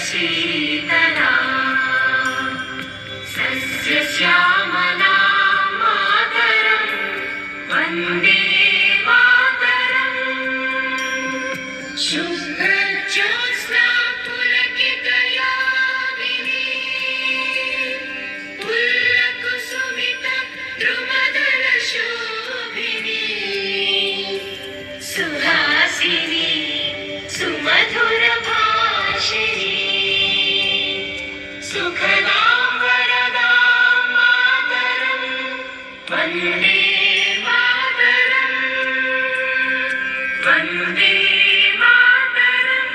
शीतला सस्यश्यामला मातरं वन्दे मातरम् शुभ्रज्योत्स्ना पुलकितयामिनी पुल्लकुसुमित द्रुमदलशोभिनी सुहासिनी सुमधुरभाषिणी सुखदां वरदां मातरं वन्दे मातरं वन्दे मातरम्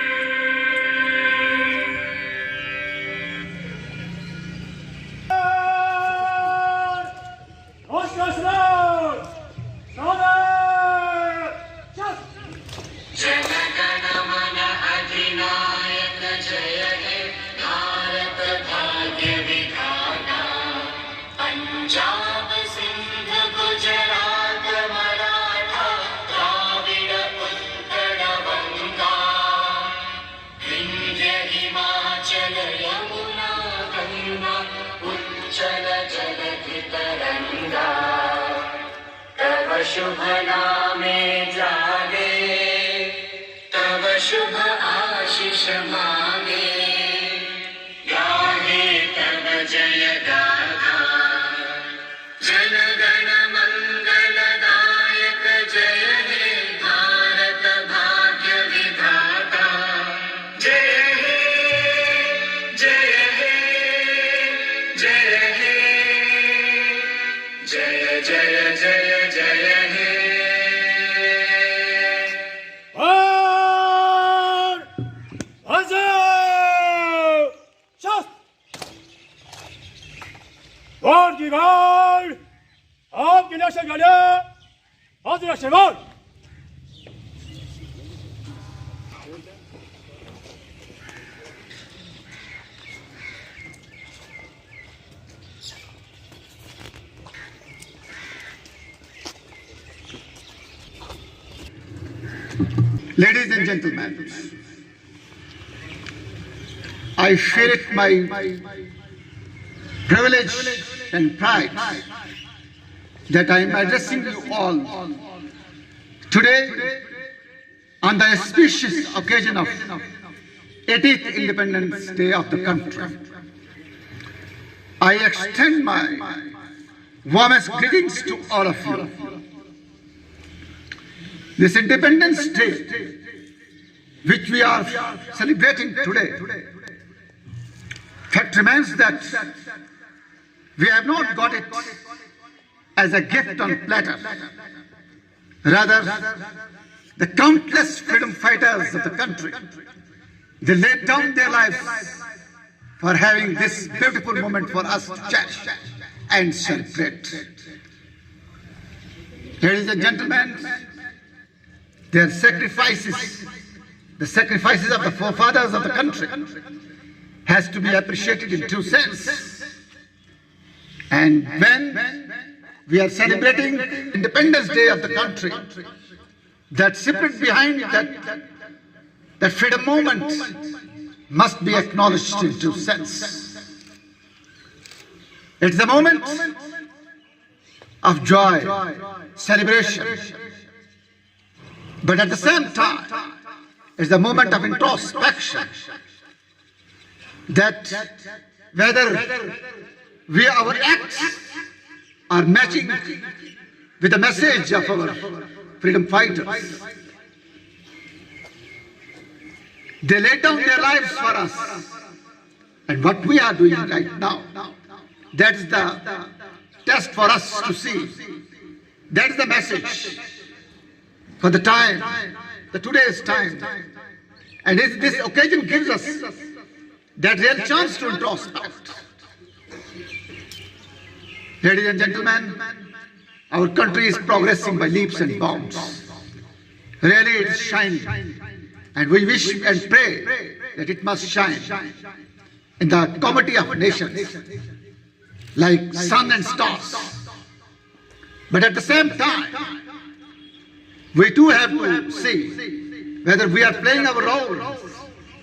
जनगणमन अधिनायक जय हे भारत भाग्य विधाता पंजाब सिंध गुजरात मराठा द्राविड उत्कल बंगा विंध्य हिमाचल यमुना गंगा उच्चल जलधि तरंगा तव शुभ नामे जागे तव शुभ आशीष मांगे गाहे तव जय गाथा जनगण मंगलदायक जय हे भारत भाग्य विधाता जय हे जय हे जय हे जय जय जय जय हे Gol की गॉल आपके लक्ष्य गले आज लक्ष्य gall Ladies and gentlemen, I feel it my privilege and pride that I am addressing you all today on the auspicious occasion of 80th Independence Day of the country. I extend my warmest greetings to all of you. This Independence Day, which we are celebrating today, fact remains that we have not got it as a gift on platter. Rather, the countless freedom fighters of the country, they laid down their lives for having this beautiful moment for us to cherish and celebrate. Ladies and gentlemen, their sacrifices, the sacrifices of the forefathers of the country, has to be appreciated in two senses. And when we are celebrating Independence Day of the country, that spirit behind that freedom moment must be acknowledged in two senses. It's a moment of joy, celebration, but at the same time, it's a moment of introspection that whether our acts are matching with the message of our freedom fighters. They laid down their lives for us. And what we are doing right now, that is the test for us to see. That is the message for the time, the today's time. And this occasion gives us that real chance to introspect. Ladies and gentlemen, our country is progressing by leaps and bounds. Really, it's shining. And we wish and pray that it must shine in the comity of nations, like sun and stars. But at the same time, we too have to see whether we are playing our role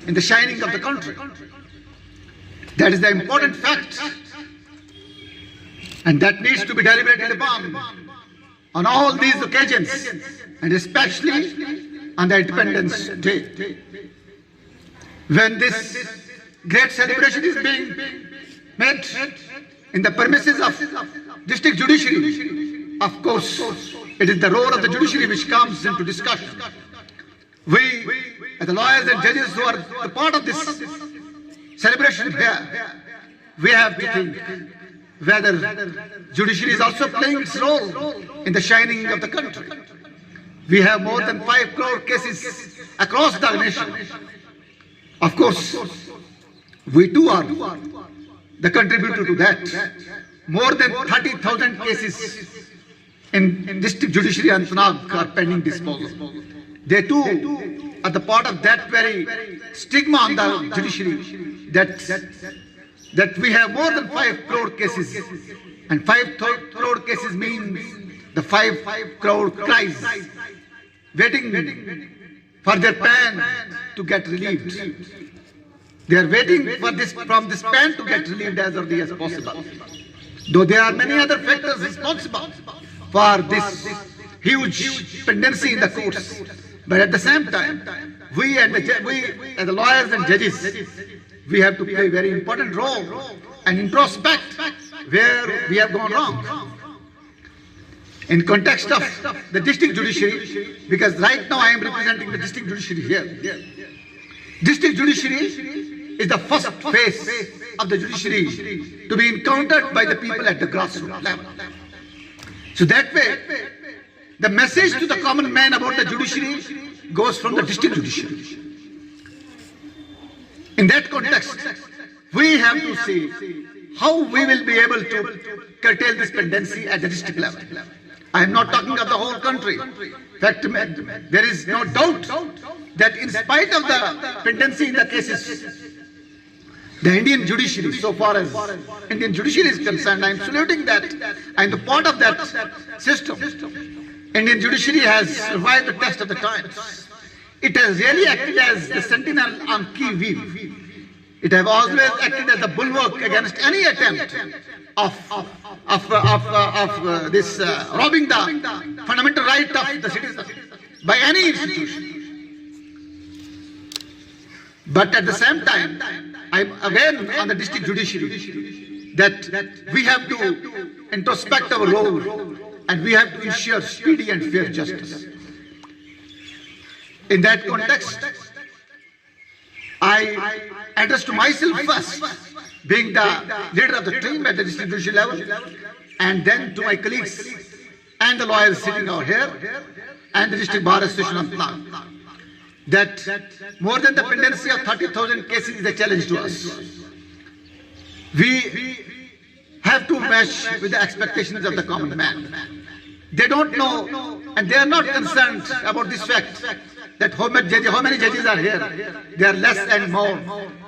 in the shining of the country. That is the important fact. And that needs to be deliberated upon on all these occasions, and especially on the Independence Day. When this great celebration is being made in the premises of district judiciary, of course, it is the role of the judiciary which comes into discussion. We, as the lawyers and judges who are the part of this celebration here, we have to think whether judiciary is also playing its role in the shining of the country. We have more than 5 crore cases across the nation. Of course, we too are the contributor to that. More than 30,000 cases in district judiciary and Anantnag are pending disposal. They too are the part of that very stigma on the judiciary that we have more than 5 crore cases, and 5 crore cases means the 5 crore cries waiting for their pan to get relieved. They are waiting for this from this pan to get relieved as early as possible. Though there are many other factors responsible for this huge pendency in the courts, but at the same time, we as the lawyers and judges, we have to play a very important role and introspect where we have gone wrong. In context of the district judiciary, because right now I am representing the district judiciary here. District judiciary is the first phase of the judiciary to be encountered by the people at the grassroots level. So that way, the message to the common man about the judiciary goes from the district judiciary. In that context, we have to see how we will be able to curtail this pendency at the district level. I am not talking of the whole country. In fact, there is no doubt that in spite of the pendency in the cases, the Indian judiciary, so far as Indian judiciary is concerned, I am saluting that. I am the part of that system. Indian judiciary has survived the test of the times. It has really acted as the sentinel on key wheel. It has always acted as a bulwark against any attempt of this robbing the fundamental right of the citizen by any institution. But at the same time, I'm again on the district judiciary that we have to introspect our role and we have to ensure speedy and fair justice. In that context, I address to myself first, being the leader of the team at the district judiciary level, and then to my colleagues and the lawyers sitting out here and the District Bar Association of Anantnag, that more than the pendency of 30,000 cases is a challenge to us. We have to match with the expectations of the common man. They don't know and they are not concerned about this fact that how many judges are here. They are less and more.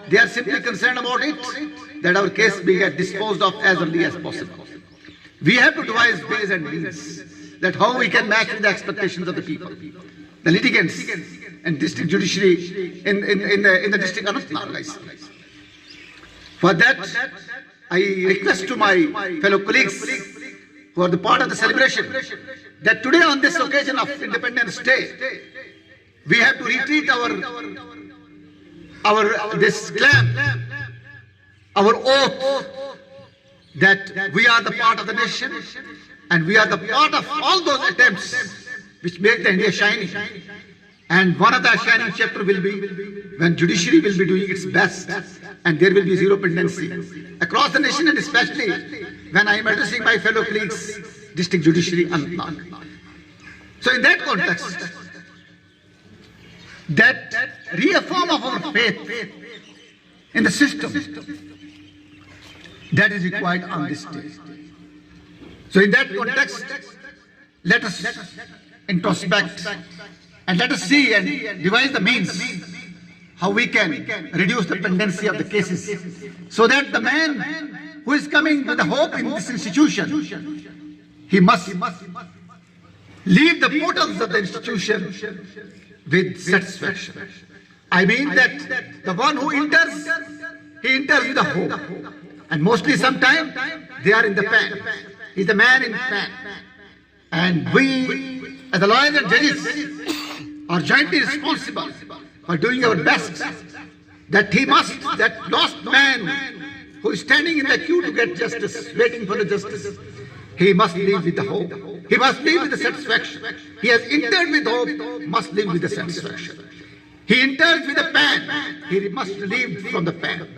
They are simply concerned about it, that our case be get disposed of as early as possible. We have to devise ways and means that how we can match with the expectations of the people, the litigants and district judiciary in the district Anantnag. For that, I request to my fellow colleagues who are the part of the celebration that today on this occasion of Independence Day, we have to retreat this claim, our oath that we are the part of the nation and we are the part of all those attempts which make the India shining. And one of the shining chapter will be when judiciary will be doing its best and there will be zero pendency across the nation, and especially when I am addressing my fellow colleagues, district judiciary Anantnag. So in that context, that reaffirm of our faith in the system, that is required on this day. So in that context, let us introspect and let us see and devise the means how we can reduce the pendency of the cases, so that the man who is coming with a hope in this institution, he must leave the portals of the institution with satisfaction. I mean that the one who enters, he enters with a hope. And mostly sometimes they are in the pan. He's the man in pan. And we, as the lawyers and judges, are jointly responsible for doing our best that that lost man who is standing in the queue to get justice, waiting for the justice, he must live with the hope. He must live with the satisfaction. He has entered with hope, must live with the satisfaction. He enters with a pan, he must live from the pan.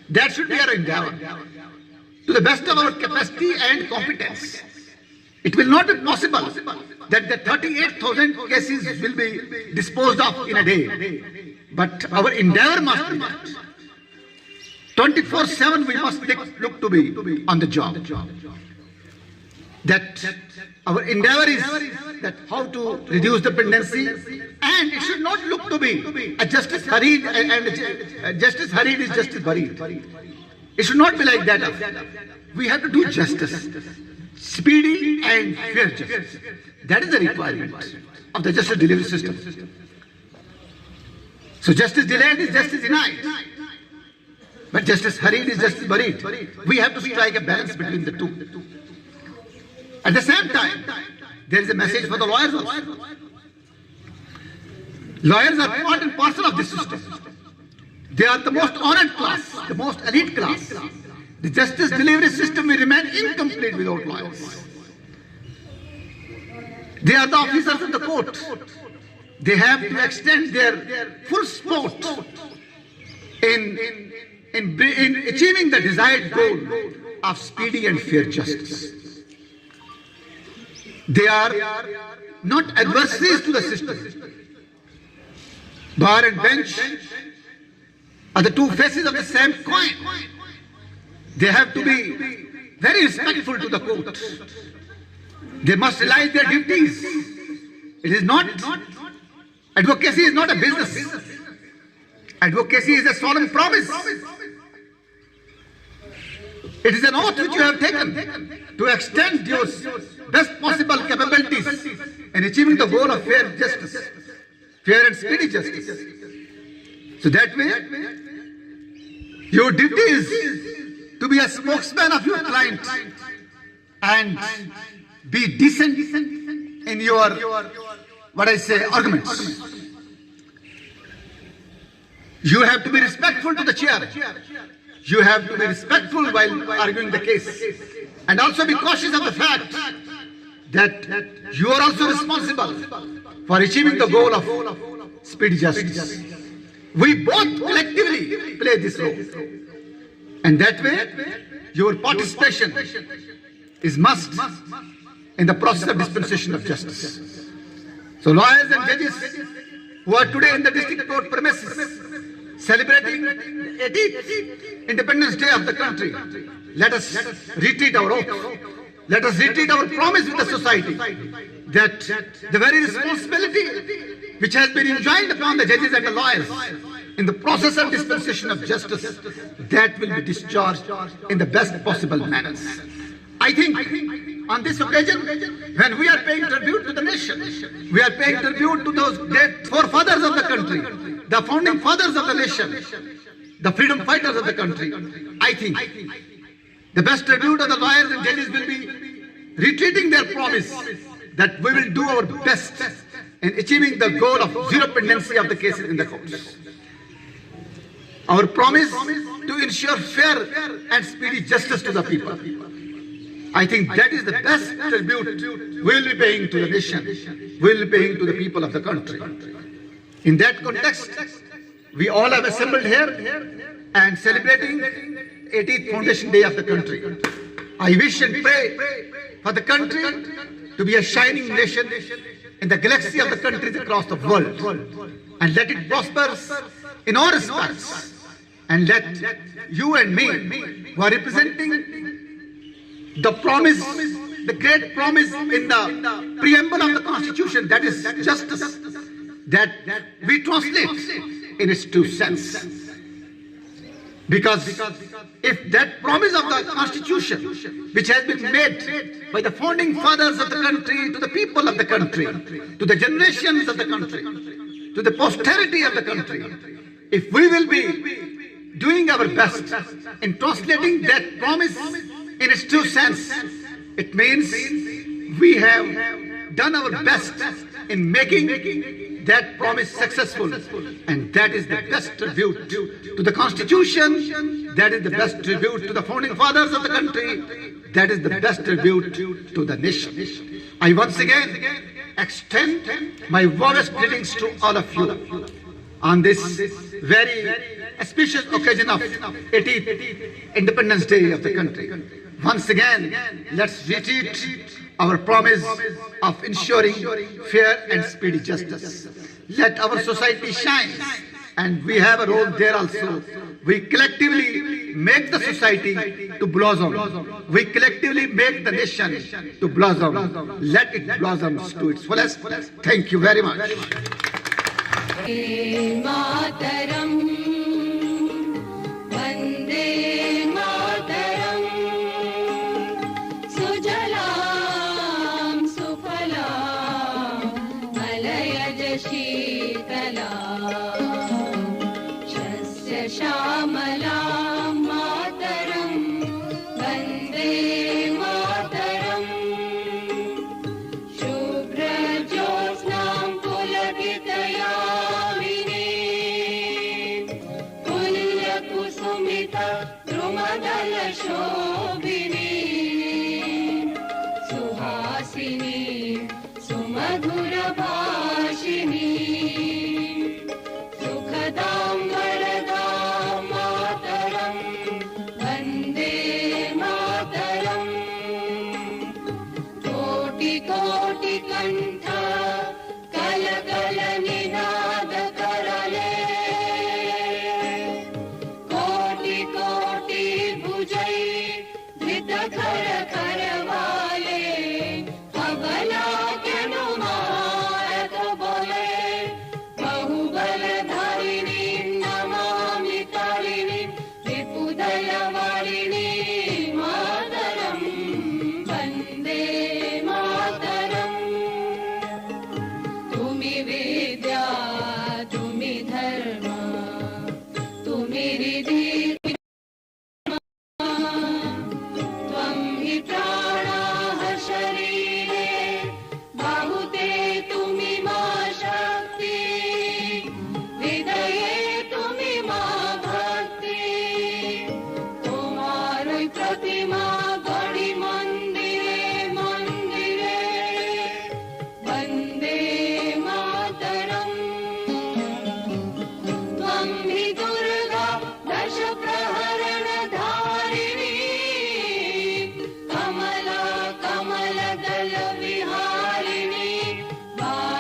That should be our endeavor. To the best of our capacity and competence. It will not be possible that the 38,000 cases will be disposed of in a day. But our endeavor must be that. 24/7 we must look to be on the job. That our endeavor is that how to reduce the pendency, and it should not look to be a justice hurried and justice hurried is justice buried. It should not be like that. We have to do justice, speedy and fair justice. That is the requirement of the justice delivery system. So justice delayed is justice denied. But justice hurried is justice buried. We have to strike a balance between the two. At the same time, there is a message for the lawyers also. Lawyers are part and parcel of this system. They are the most honored class, the most elite class. The justice delivery system will remain incomplete without lawyers. They are the officers of the court. They have to extend their full support in achieving the desired goal of speedy and fair justice. They are not adversaries to the system. Bar and bench are the two faces of the same coin. They have to be very respectful to the court. They must realize their duties. It is not, advocacy is not a business. Advocacy is a solemn promise. It is an oath which you have taken to extend your best possible capabilities in achieving the goal of fair justice, fair and speedy justice. So that way, your duty is to be a spokesman of your client and be decent in your, arguments. You have to be respectful to the chair. You have to be respectful while arguing the case. And also be cautious of the fact that you are also responsible for achieving the goal of speedy justice. We both collectively play this role. And that way, your participation is must in the process of dispensation of justice. So lawyers and judges who are today in the district court premises celebrating the 18th Independence Day of the country, let us retreat our oath. Let us retreat our promise with the society that the very responsibility which has been enjoined upon the judges and the lawyers in the process of dispensation of justice, that will be discharged in the best possible manners. I think on this occasion, when we are paying tribute to the nation, we are paying tribute to those great forefathers of the country, the founding fathers of the nation, the freedom fighters of the country. I think the best tribute of the lawyers and judges will be retreating their promise that we will do our best in achieving the goal of zero pendency of the cases in the courts. Our promise to ensure fair and speedy justice to the people. I think that is the best tribute we will be paying to the nation, we will be paying to the people of the country. In that context, we all have assembled here and celebrating 18th Foundation Day of the country. I wish and pray for the country to be a shining nation in the galaxy of the countries across the world, and let it prosper in all respects, and let you and me, who are representing the promise, the great promise in the preamble of the Constitution, that is justice, that we translate in its true sense. Because if that promise of the Constitution, which has been made by the founding fathers of the country, to the people of the country, to the generations of the country, to the posterity of the country. If we will be doing our best in translating that promise in its true sense, it means we have done our best in making that promise successful. And that is the best tribute to the Constitution. That is the best tribute to the founding fathers of the country. That is the best tribute to the nation. I once again extend my warmest greetings to all of you on this very auspicious occasion of 80th Independence Day of the country. Once again, let's repeat our promise of ensuring fair and speedy justice. Let our society shine, and we have a role there also. We collectively make the society to blossom. We collectively make the nation to blossom. Let it blossom to its fullest. Thank you very much. मातरम वंदे मातरम सुजलाम सुफलाम मलयज शीतलाम शस्य श्यामलाम मातरम वंदे मातरम शुभ्रज्योत्स्नां द्रुमदलशोभिनी सुहासिनी सुमधुरभाषिणी सुखदां वरदां मातरं वन्दे मातरम् कोटिकोटिकण्ठ कलकलनिनादकरले खर खर वाले अबला के नुमारत बोले बहुबलधारिणी नमामि तारिणी विपुदलवारिणी मातरं वन्दे मातरम् तुमि विद्या तुमि धर्म